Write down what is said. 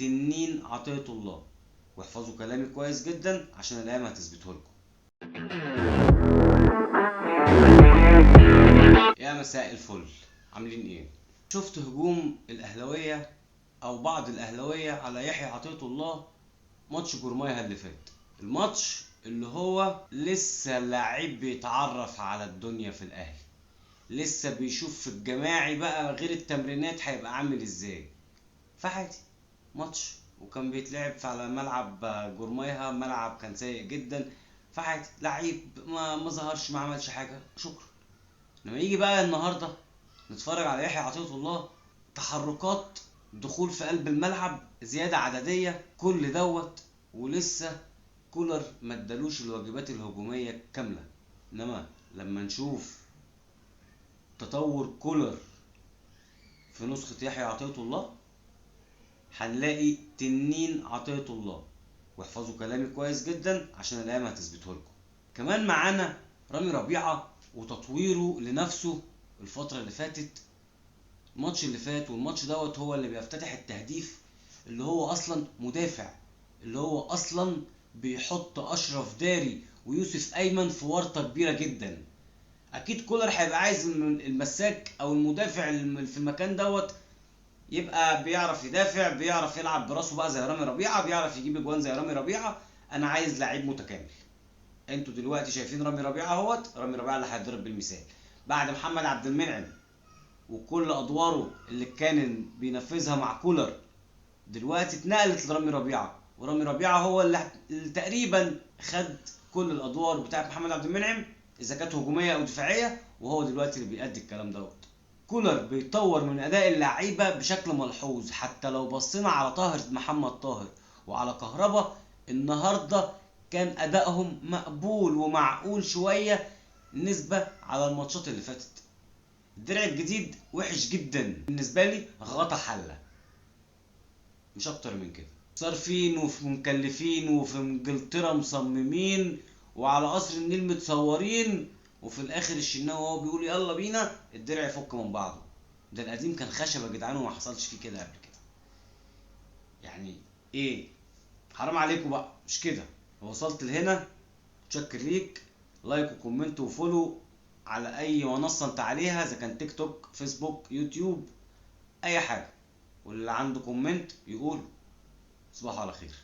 تنين عطية الله. واحفظوا كلامي كويس جدا عشان الايام هتثبته لكم. يا مساء الفل، عاملين ايه؟ شفت هجوم الاهلاويه او بعض الاهلاويه على يحيى عطية الله ماتش جورمايا اللي فات، الماتش اللي هو لسه لعيب بيتعرف على الدنيا في الاهلي، لسه بيشوف في الجماعي بقى غير التمرينات هيبقى عامل ازاي. فعادي ماتش، وكان بيتلعب على ملعب جورمايها، ملعب كان سيء جدا، فعادي لعيب ما ظهرش، ما عملش حاجه، شكرا. لما يجي بقى النهارده نتفرج على يحيى عطية الله، تحركات، دخول في قلب الملعب، زياده عدديه، كل دوت، ولسه كولر ما ادالوش الواجبات الهجوميه كامله. انما لما نشوف تطور كولر في نسخه يحيى عطية الله هنلاقي تنين عطية الله. واحفظوا كلامي كويس جدا عشان الايام هتثبته لكم. كمان معانا رامي ربيعة وتطويره لنفسه الفترة اللي فاتت. الماتش اللي فات والماتش دوت هو اللي بيفتتح التهديف، اللي هو اصلا مدافع، اللي هو اصلا بيحط اشرف داري ويوسف ايمن في ورطة كبيرة جدا. اكيد كولر هيبقى عايز المساك او المدافع في المكان دوت يبقى بيعرف يدافع، بيعرف يلعب براسه بقى زي رامي ربيعه، بيعرف يجيب اجوان زي رامي ربيعه. انا عايز لعيب متكامل. انتوا دلوقتي شايفين رامي ربيعه اهوت، رامي ربيعه اللي هيتضرب بالمثال بعد محمد عبد المنعم وكل ادواره اللي كان بينفذها مع كولر، دلوقتي اتنقلت لرامي ربيعه، ورامي ربيعه هو اللي تقريبا خد كل الادوار بتاعت محمد عبد المنعم اذا كانت هجوميه او دفاعيه، وهو دلوقتي اللي بيأدي الكلام دوت. كولر بيطور من اداء اللعيبه بشكل ملحوظ. حتى لو بصينا على طاهر، محمد طاهر وعلى كهربا النهارده كان ادائهم مقبول ومعقول شويه نسبه على الماتشات اللي فاتت. الدرع الجديد وحش جدا بالنسبه لي، غطا حله مش اكتر من كده. صارفين وفي مكلفين وفي انجلترا مصممين وعلى قصر النيل متصورين، وفي الاخر الشناوي وهو بيقول يلا بينا الدرع يفك من بعضه. ده القديم كان خشب يا جدعان وما حصلش فيه كده قبل كده. يعني ايه؟ حرام عليكم بقى، مش كده؟ وصلت لهنا، متشكر ليك. لايك وكومنت وفولو على اي منصه انت عليها، اذا كان تيك توك، فيسبوك، يوتيوب، اي حاجه. واللي عنده كومنت يقول. صباح على خير.